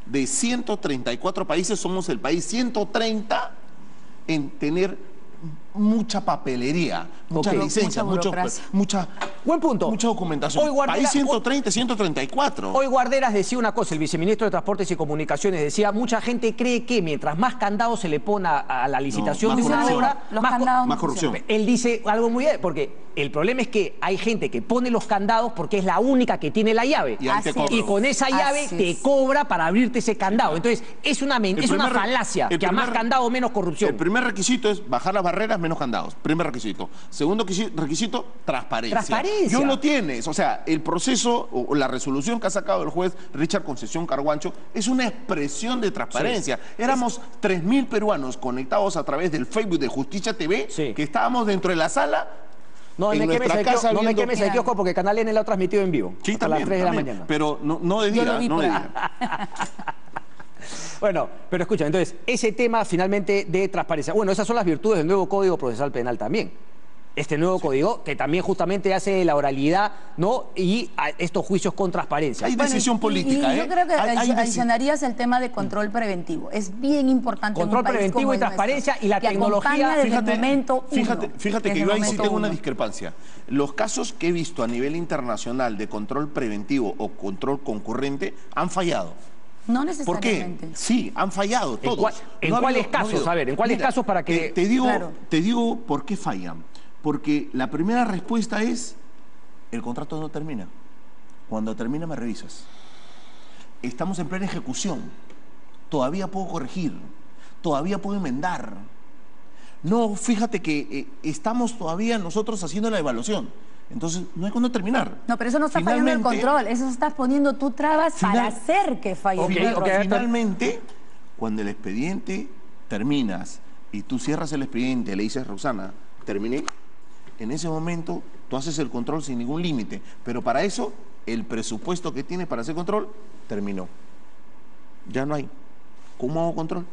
De 134 países, somos el país 130 en tener mucha papelería, mucha Ok. licencia, Mucha burocracia. mucha Buen punto. documentación. Hoy Guardera- País 130, 134. Hoy Guarderas decía una cosa, el viceministro de Transportes y Comunicaciones decía, mucha gente cree que mientras más candados se le pone a la licitación No, de más una corrupción. obra, Los más candados más no corrupción. funcionan. Él dice algo muy bien, porque el problema es que hay gente que pone los candados porque es la única que tiene la llave. Y ahí te Así es. cobro. Y con esa llave Así te es. cobra para abrirte ese candado. Entonces, es una primer- falacia, el que a más primer- candado, menos corrupción. El primer requisito es bajar las barreras, menos candados. Primer requisito. Segundo requisito, transparencia. Transparencia. No lo tienes. O sea, el proceso o la resolución que ha sacado el juez Richard Concepción Carguancho es una expresión de transparencia. Éramos 3.000 peruanos conectados a través del Facebook de Justicia TV, Sí. que estábamos dentro de la sala. No en me quemes nuestra el casa kiosco, no me viendo- quemes el kiosco porque Canal N lo ha transmitido en vivo. Sí, hasta también, las 3 de la también. mañana. Pero no de Yo día, lo vi no por de ahí. día. Bueno, pero escucha, entonces, ese tema finalmente de transparencia. Bueno, esas son las virtudes del nuevo Código Procesal Penal también. Este nuevo código que también justamente hace la oralidad, ¿no? Y estos juicios con transparencia. Hay decisión política, y yo creo que adicionarías el tema de control preventivo. Es bien importante. Control en un país preventivo como y el transparencia nuestro, y la que tecnología. acompaña desde el momento uno, Fíjate desde que yo el ahí sí momento tengo una uno. discrepancia. Los casos que he visto a nivel internacional de control preventivo o control concurrente han fallado. No ¿Por qué? necesariamente. Sí, han fallado todos. ¿En No ha cuáles habido- no ha casos? habido. A ver, ¿en cuáles Mira, casos para que...? Claro. Te digo por qué fallan. Porque la primera respuesta es, el contrato no termina. Cuando termina me revisas. Estamos en plena ejecución. Todavía puedo corregir. Todavía puedo enmendar. No, fíjate que estamos todavía nosotros haciendo la evaluación. Entonces, no hay cuándo terminar. No, pero eso no está fallando el Finalmente, control. Eso estás poniendo tú trabas para hacer que falle Ok, el control. finalmente, cuando el expediente terminas y tú cierras el expediente, le dices, Roxana, terminé, en ese momento tú haces el control sin ningún límite, pero para eso el presupuesto que tienes para hacer control terminó. Ya no hay. ¿Cómo hago control?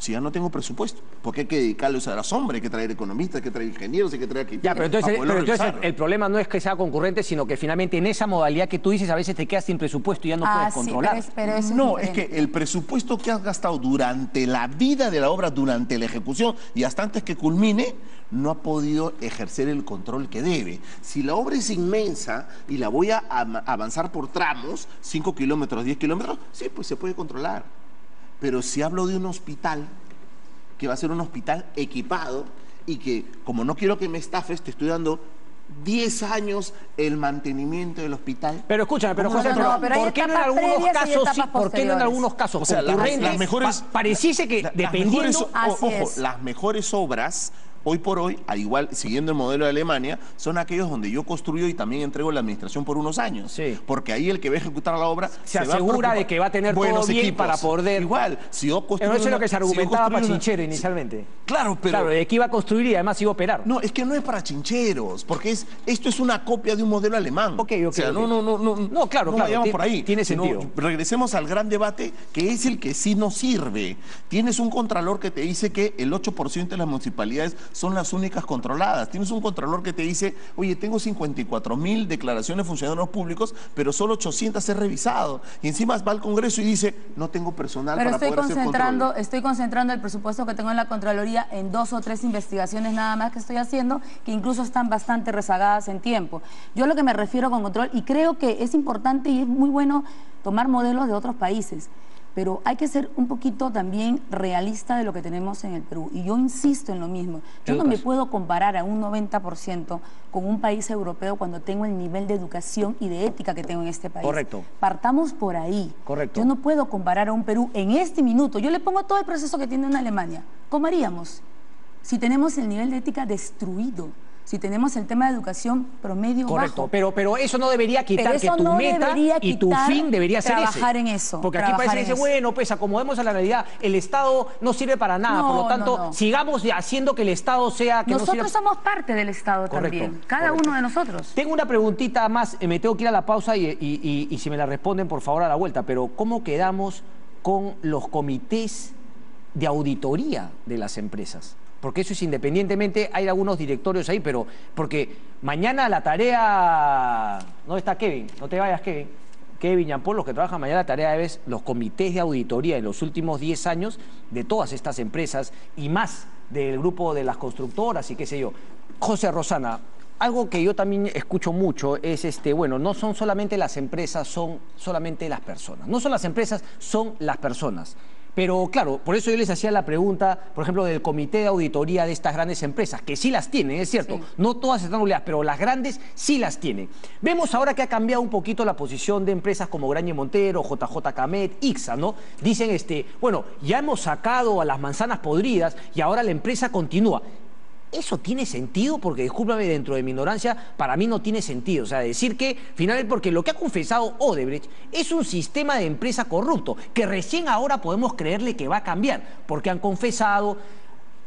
Si ya no tengo presupuesto, porque hay que dedicarle a los hombres, hay que traer economistas, hay que traer ingenieros, hay que traer Ya, pero entonces, revisar. el problema no es que sea concurrente, sino que finalmente en esa modalidad que tú dices a veces te quedas sin presupuesto y ya no puedes controlar. Pero eso No, es es que diferente. el presupuesto que has gastado durante la vida de la obra, durante la ejecución y hasta antes que culmine, no ha podido ejercer el control que debe. Si la obra es inmensa y la voy a avanzar por tramos, 5 kilómetros, 10 kilómetros, sí, pues se puede controlar. Pero si hablo de un hospital, que va a ser un hospital equipado y que, como no quiero que me estafes, te estoy dando 10 años el mantenimiento del hospital. Pero escúchame, pero ¿Cómo José, no? Pero hay ¿por qué no en etapas algunos previas y casos sí? etapas ¿Por qué no en posteriores? algunos casos O sea, concurrentes las mejores... pareciese que las dependiendo... mejores, Así es. las mejores obras, hoy por hoy, al igual, siguiendo el modelo de Alemania, son aquellos donde yo construyo y también entrego la administración por unos años. Sí. Porque ahí el que va a ejecutar la obra... Se va a asegura preocupar. de que va a tener Buenos todo bien equipos. para poder... Igual, si yo construyo... Pero eso es lo que se argumentaba para Chinchero Chinchero inicialmente. Claro, pero... Claro, de que iba a construir y además iba a operar. No, es que no es para chincheros, porque esto es una copia de un modelo alemán. Ok, O sea, ok. no, claro, no vayamos por ahí. tiene Sino, sentido. regresemos al gran debate, que es el que sí nos sirve. Tienes un contralor que te dice que el 8% de las municipalidades son las únicas controladas. Tienes un contralor que te dice, oye, tengo 54,000 declaraciones de funcionarios públicos, pero solo 800 he revisado. Y encima va al Congreso y dice, no tengo personal Pero para poder hacer control. estoy concentrando el presupuesto que tengo en la Contraloría en 2 o 3 investigaciones nada más que estoy haciendo, que incluso están bastante rezagadas en tiempo. Yo a lo que me refiero con control, y creo que es importante y es muy bueno tomar modelos de otros países, pero hay que ser un poquito también realista de lo que tenemos en el Perú. Y yo insisto en lo mismo. Yo no me puedo comparar a un 90% con un país europeo cuando tengo el nivel de educación y de ética que tengo en este país. Correcto. Partamos por ahí. Correcto. Yo no puedo comparar a un Perú en este minuto. Yo le pongo todo el proceso que tiene una Alemania. ¿Cómo haríamos? Si tenemos el nivel de ética destruido, si tenemos el tema de educación promedio Correcto, bajo. pero eso no debería quitar Pero que eso tu no meta debería y tu quitar fin debería ser trabajar ese. en eso, Porque aquí trabajar parece que en dice, eso. bueno, pues acomodemos a la realidad, el Estado no sirve para nada, por lo No, tanto, no. sigamos haciendo que el Estado sea... que Nosotros no sirva... somos parte del Estado Correcto, también, cada correcto. uno de nosotros. Tengo una preguntita más, me tengo que ir a la pausa y si me la responden, por favor, a la vuelta, pero ¿cómo quedamos con los comités de auditoría de las empresas? Porque eso es independientemente, hay algunos directorios ahí, pero porque mañana la tarea... ¿Dónde está Kevin? No te vayas, Kevin. Kevin Yampol, los que trabajan mañana la tarea es los comités de auditoría en los últimos 10 años de todas estas empresas y más del grupo de las constructoras y qué sé yo. José Rosana, algo que yo también escucho mucho es, bueno, no son solamente las empresas, son solamente las personas. No son las empresas, son las personas. Pero claro, por eso yo les hacía la pregunta, por ejemplo, del comité de auditoría de estas grandes empresas, que sí las tienen, es cierto, Sí. no todas están obligadas, pero las grandes sí las tienen. Vemos ahora que ha cambiado un poquito la posición de empresas como Grañe Montero, JJ Camet, ICSA, ¿no? Dicen, bueno, ya hemos sacado a las manzanas podridas y ahora la empresa continúa. ¿Eso tiene sentido? Porque, discúlpame, dentro de mi ignorancia, para mí no tiene sentido. O sea, decir que, finalmente, porque lo que ha confesado Odebrecht es un sistema de empresa corrupto, que recién ahora podemos creerle que va a cambiar, porque han confesado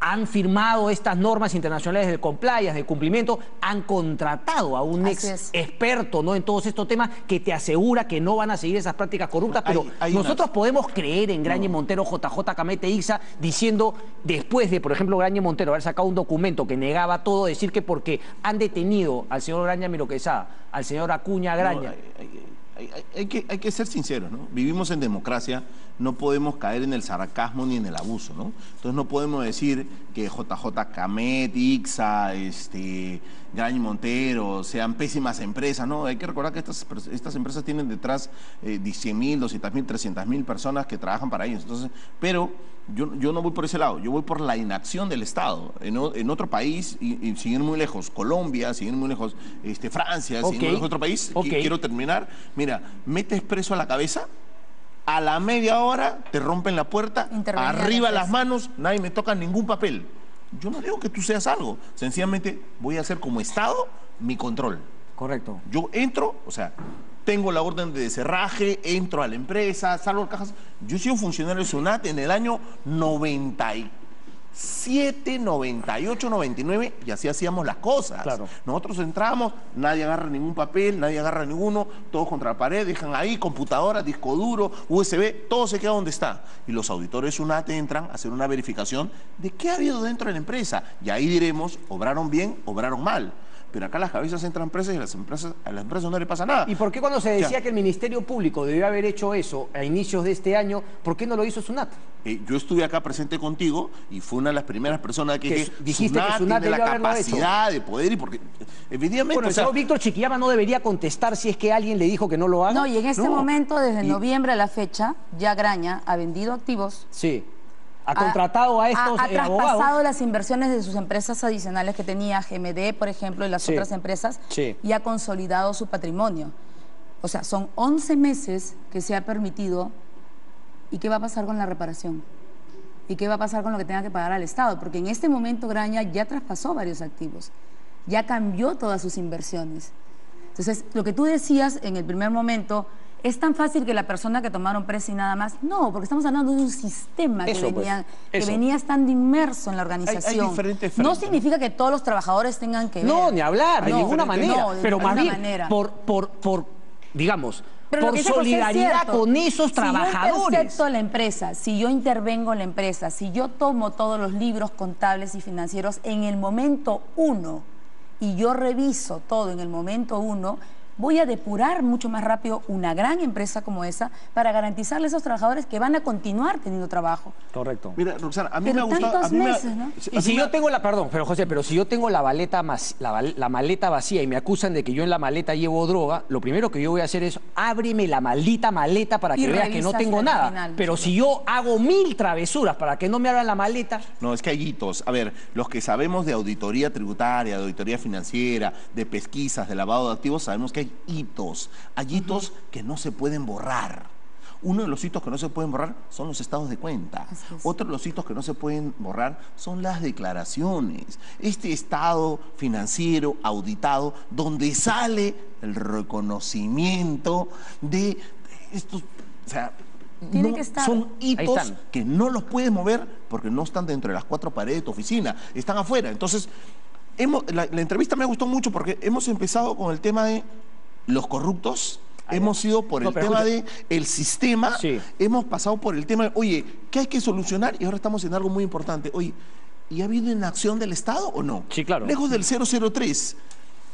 han firmado estas normas internacionales del compliance, del cumplimiento, han contratado a un experto, ¿no?, en todos estos temas que te asegura que no van a seguir esas prácticas corruptas, pero nosotros podemos creer en Graña Montero, JJ Camete Ixa, diciendo, después de, por ejemplo, Graña Montero haber sacado un documento que negaba todo, decir que porque han detenido al señor Graña Miro Quesada, al señor Acuña Graña. Hay que ser sinceros, ¿no? Vivimos en democracia, no podemos caer en el sarcasmo ni en el abuso, ¿no? Entonces no podemos decir que JJ Camet, Ixa, Graña Montero sean pésimas empresas, ¿no? Hay que recordar que estas empresas tienen detrás 100.000, 200.000, 300.000 personas que trabajan para ellos. Entonces, pero yo no voy por ese lado, yo voy por la inacción del Estado. En otro país, y sin ir muy lejos, Colombia, sin ir muy lejos, Francia, sin ir muy lejos, otro país, quiero terminar. Mira, metes preso a la cabeza, a la media hora te rompen la puerta, arriba las manos, nadie me toca ningún papel. Yo no digo que tú seas algo, sencillamente voy a hacer como Estado mi control. Correcto. Yo entro, o sea, tengo la orden de cerraje, entro a la empresa, salgo cajas. Yo he sido funcionario de SUNAT en el año 97, 98, 99 y así hacíamos las cosas. Claro. Nosotros entramos, nadie agarra ningún papel, nadie agarra ninguno, todos contra la pared, dejan ahí computadora, disco duro, USB, todo se queda donde está. Y los auditores SUNAT entran a hacer una verificación de qué ha habido dentro de la empresa. Y ahí diremos, obraron bien, obraron mal. Pero acá las cabezas entran presas y a las empresas no le pasa nada. ¿Y por qué cuando se decía que el Ministerio Público debió haber hecho eso a inicios de este año, por qué no lo hizo SUNAT? Yo estuve acá presente contigo y fue una de las primeras personas que dijiste que SUNAT tiene la capacidad de poder y porque evidentemente... Bueno, el señor Víctor Chiquillama no debería contestar si es que alguien le dijo que no lo haga. No, y en este momento, desde noviembre a la fecha, ya Graña ha vendido activos. Sí. Ha contratado a estos abogados. Ha traspasado abogados. las inversiones de sus empresas adicionales que tenía, GMD, por ejemplo, y las otras empresas, y ha consolidado su patrimonio. O sea, son 11 meses que se ha permitido. ¿Y qué va a pasar con la reparación? ¿Y qué va a pasar con lo que tenga que pagar al Estado? Porque en este momento Graña ya traspasó varios activos, ya cambió todas sus inversiones. Entonces, lo que tú decías en el primer momento... ¿Es tan fácil que la persona que tomaron presa y nada más? No, porque estamos hablando de un sistema que venía estando inmerso en la organización. Hay diferentes frentes. No significa que todos los trabajadores tengan que ver. No, ni hablar, de ninguna manera. No, pero más bien, digamos, por solidaridad con esos trabajadores. Si yo intercepto la empresa, si yo intervengo en la empresa, si yo tomo todos los libros contables y financieros en el momento 1 y yo reviso todo en el momento 1, voy a depurar mucho más rápido una gran empresa como esa para garantizarle a esos trabajadores que van a continuar teniendo trabajo. Correcto. Mira, Roxana, a mí me ha gustado... Y si yo tengo perdón, pero José, pero si yo tengo la maleta vacía y me acusan de que yo en la maleta llevo droga, lo primero que yo voy a hacer es ábreme la maldita maleta para que veas que no tengo nada. Final. Pero si yo hago 1000 travesuras para que no me abran la maleta... No, es que hay hitos. A ver, los que sabemos de auditoría tributaria, de auditoría financiera, de pesquisas, de lavado de activos, sabemos que hay hitos. Hay hitos que no se pueden borrar. Uno de los hitos que no se pueden borrar son los estados de cuenta. Otro de los hitos que no se pueden borrar son las declaraciones. Este estado financiero auditado donde sale el reconocimiento de estos... O sea, son hitos que no los puedes mover porque no están dentro de las 4 paredes de tu oficina, están afuera. Entonces, la entrevista me gustó mucho porque hemos empezado con el tema de los corruptos, hemos ido por el tema del sistema, hemos pasado por el tema de, oye, ¿qué hay que solucionar? Y ahora estamos en algo muy importante. Oye, ¿y ha habido inacción del Estado o no? Sí, claro. Lejos del 003.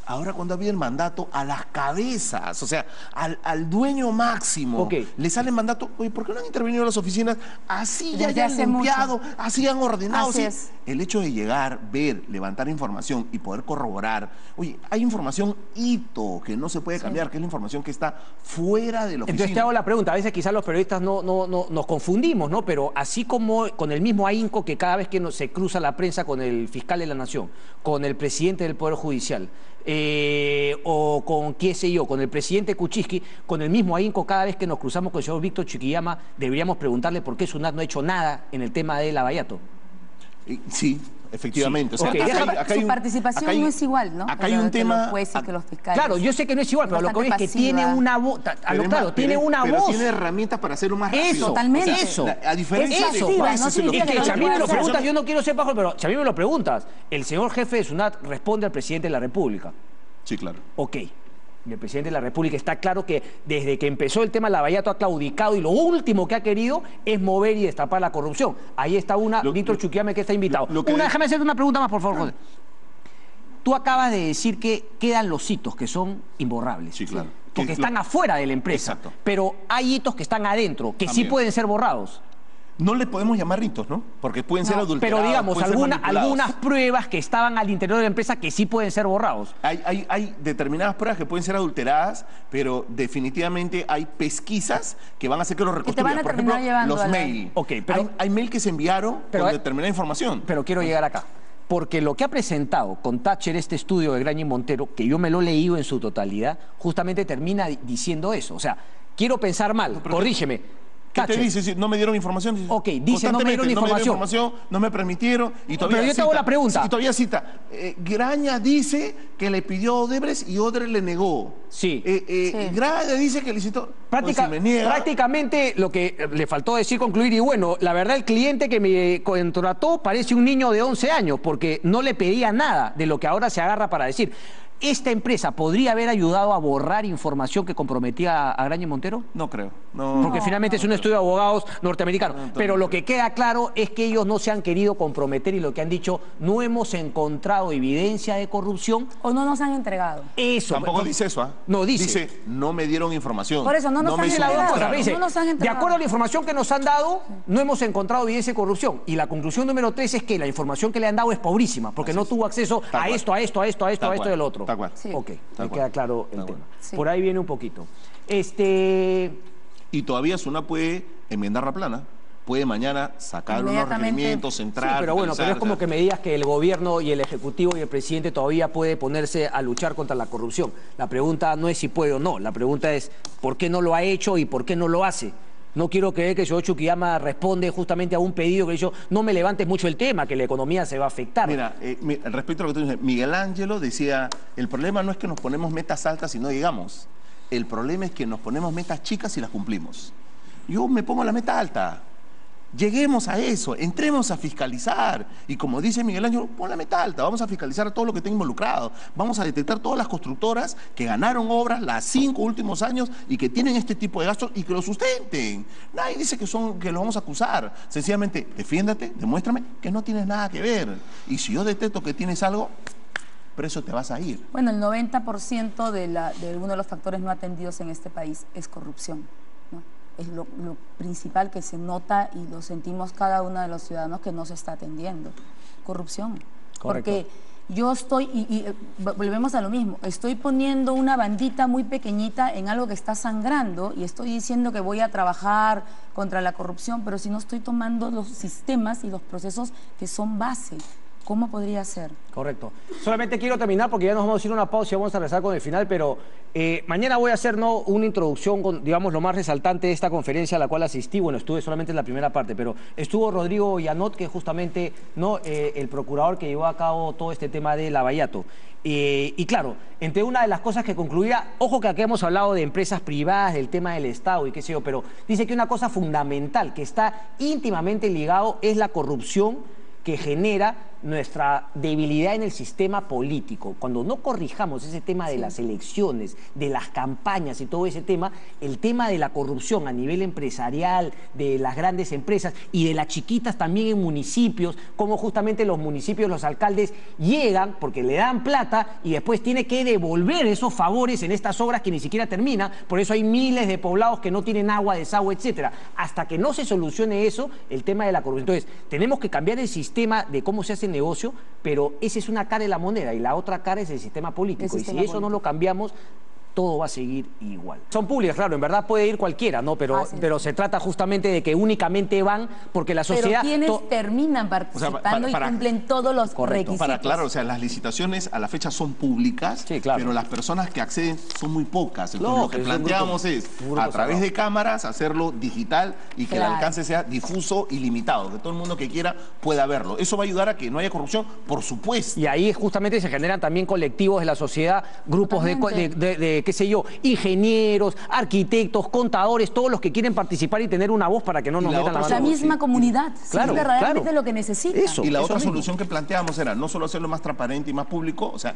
Ahora cuando ha habido el mandato a las cabezas, o sea, al dueño máximo, le sale el mandato, oye, ¿por qué no han intervenido las oficinas? Así ya hayan limpiado, así han ordenado. Así es. El hecho de llegar, ver, levantar información y poder corroborar, oye, hay información hito que no se puede cambiar, que es la información que está fuera de la oficina. Entonces te hago la pregunta, a veces quizás los periodistas no nos confundimos, ¿no? Pero así como con el mismo ahínco que cada vez que se cruza la prensa con el fiscal de la Nación, con el presidente del Poder Judicial, o con, qué sé yo, con el presidente Kuczynski, con el mismo ahínco cada vez que nos cruzamos con el señor Víctor Chiquillama, deberíamos preguntarle por qué SUNAT no ha hecho nada en el tema de Lavallato. Sí, efectivamente. Sí. O sea, Ok, su participación no es igual, ¿no? Acá hay un tema... Que los jueces, que los fiscales. Claro, yo sé que no es igual, pero lo que es que tiene una voz. Claro, tiene una pero voz. tiene herramientas para hacerlo más rápido. Eso, totalmente. Eso. A diferencia Es de activa, jueces no y significa los Es que si a mí me lo hacer. preguntas, yo no quiero ser bajo, pero si a mí me lo preguntas, el señor jefe de SUNAT responde al presidente de la República. Sí, claro. Ok. Y el presidente de la República está claro que desde que empezó el tema Lavallato ha claudicado y lo último que ha querido es mover y destapar la corrupción. Ahí está Víctor Chuquiame que está invitado. Déjame hacerte una pregunta más, por favor, José. Tú acabas de decir que quedan los hitos que son imborrables. Sí, claro. Porque están afuera de la empresa. Exacto. Pero hay hitos que están adentro, que También sí pueden ser borrados. No le podemos llamar ritos, ¿no? Porque pueden ser adulterados. Pero digamos, pueden ser manipulados. algunas pruebas que estaban al interior de la empresa que sí pueden ser borrados. Hay determinadas pruebas que pueden ser adulteradas, pero definitivamente hay pesquisas que van a hacer que los reconstruyan. van a Por terminar ejemplo, llevando los a la... mail. Ok, pero... hay mail que se enviaron Pero con determinada información. Pero quiero llegar acá. Porque lo que ha presentado con Thatcher este estudio de Graña y Montero, que yo me lo he leído en su totalidad, justamente termina diciendo eso. O sea, quiero pensar mal, corrígeme. ¿Qué te Thatcher, dice? Si no me dieron información. Ok, dice, no me dieron información. No me permitieron. Y todavía Pero yo te hago la pregunta. Y todavía cita. Graña dice que le pidió a Odebrecht y Odebrecht le negó. Sí. Graña dice que licitó. Pues si me niega, Prácticamente lo que le faltó decir, concluir, y bueno, la verdad el cliente que me contrató parece un niño de 11 años, porque no le pedía nada de lo que ahora se agarra para decir. ¿Esta empresa podría haber ayudado a borrar información que comprometía a Graña y Montero? No creo. No. Porque finalmente es un estudio de abogados norteamericanos. Pero lo que queda claro es que ellos no se han querido comprometer y lo que han dicho, no hemos encontrado evidencia de corrupción. O no nos han entregado. Eso. Tampoco dice eso, ¿ah? No, dice. Dice, no me dieron información. Por eso no nos han entregado. Dice, No nos han de entregado. acuerdo a la información que nos han dado, no hemos encontrado evidencia de corrupción. Y la conclusión número 3 es que la información que le han dado es pobrísima, porque no tuvo acceso a esto, a esto, a esto, a esto, a esto y al otro. Tal cual. Sí. Ok, me cual. queda claro el Tal tema. cual. Sí. Por ahí viene un poquito. Y todavía SUNAT puede enmendar la plana. Puede mañana sacar unos Inmediatamente. requerimientos, entrar. Sí, pero bueno, pero es como que fiscalizar. me digas que el gobierno y el ejecutivo y el presidente todavía puede ponerse a luchar contra la corrupción. La pregunta no es si puede o no, la pregunta es ¿por qué no lo ha hecho y por qué no lo hace? No quiero creer que el señor Chuquiyama responde justamente a un pedido que dijo, no me levantes mucho el tema, que la economía se va a afectar. Mira, respecto a lo que tú dices, Miguel Ángelo decía, el problema no es que nos ponemos metas altas y no llegamos. El problema es que nos ponemos metas chicas y las cumplimos. Yo me pongo la meta alta. Lleguemos a eso, entremos a fiscalizar. Y como dice Miguel Ángel, pon la meta alta, vamos a fiscalizar a todo lo que esté involucrado. Vamos a detectar todas las constructoras que ganaron obras los 5 últimos años y que tienen este tipo de gastos y que lo sustenten. Nadie dice que los vamos a acusar. Sencillamente, defiéndate, demuéstrame que no tienes nada que ver. Y si yo detecto que tienes algo, preso te vas a ir. Bueno, el 90% de uno de los factores no atendidos en este país es corrupción, ¿no? Es lo principal que se nota y lo sentimos cada uno de los ciudadanos que no se está atendiendo. Corrupción. Correcto. Porque yo estoy, volvemos a lo mismo, estoy poniendo una bandita muy pequeñita en algo que está sangrando y estoy diciendo que voy a trabajar contra la corrupción, pero si no estoy tomando los sistemas y los procesos que son base, ¿cómo podría ser? Correcto. Solamente quiero terminar porque ya nos vamos a ir a una pausa y vamos a regresar con el final, pero mañana voy a hacer una introducción con, digamos, lo más resaltante de esta conferencia a la cual asistí. Bueno, estuve solamente en la primera parte, pero estuvo Rodrigo Yanot, que es justamente el procurador que llevó a cabo todo este tema de Lavallato. Y claro, entre una de las cosas que concluía, ojo que aquí hemos hablado de empresas privadas, del tema del Estado y qué sé yo, pero dice que una cosa fundamental que está íntimamente ligado es la corrupción que genera nuestra debilidad en el sistema político. Cuando no corrijamos ese tema de las elecciones, de las campañas y todo ese tema, el tema de la corrupción a nivel empresarial, de las grandes empresas y de las chiquitas también en municipios, como justamente los municipios, los alcaldes llegan porque le dan plata y después tiene que devolver esos favores en estas obras que ni siquiera terminan. Por eso hay miles de poblados que no tienen agua, desagüe, etcétera. Hasta que no se solucione eso, el tema de la corrupción. Entonces, tenemos que cambiar el sistema de cómo se hace negocio, pero esa es una cara de la moneda y la otra cara es el sistema político. Y si eso no lo cambiamos, todo va a seguir igual. Son públicas, claro, en verdad puede ir cualquiera, ¿no? Pero se trata justamente de que únicamente van porque la sociedad... Pero quienes terminan participando y cumplen todos los requisitos. Claro, o sea, las licitaciones a la fecha son públicas, sí, claro, pero las personas que acceden son muy pocas. Entonces, lo que planteamos es, a través de cámaras, hacerlo digital y que el alcance sea difuso y limitado, que todo el mundo que quiera pueda verlo. Eso va a ayudar a que no haya corrupción, por supuesto. Y ahí justamente se generan también colectivos de la sociedad, grupos de qué sé yo, ingenieros, arquitectos, contadores, todos los que quieren participar y tener una voz para que no nos metan la mano. La misma comunidad, claro, verdaderamente lo que necesita. Y la otra solución que planteamos era no solo hacerlo más transparente y más público, o sea,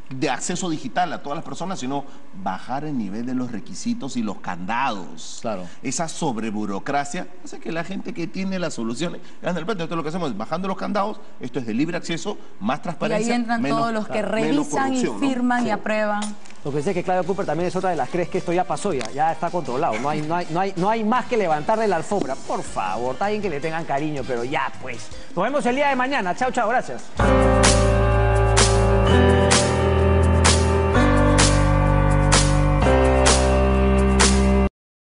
de acceso digital a todas las personas, sino bajar el nivel de los requisitos y los candados. Claro. Esa sobreburocracia hace que la gente que tiene las soluciones gane el plato. Entonces lo que hacemos es bajando los candados, esto es de libre acceso, más transparencia. Y ahí entran todos los que revisan y firman y aprueban. Lo que sé es que Claudia Cooper también es otra de las que crees que esto ya pasó, ya está controlado. No hay más que levantar de la alfombra. Por favor, está bien que le tengan cariño, pero ya pues. Nos vemos el día de mañana. Chao, chao, gracias.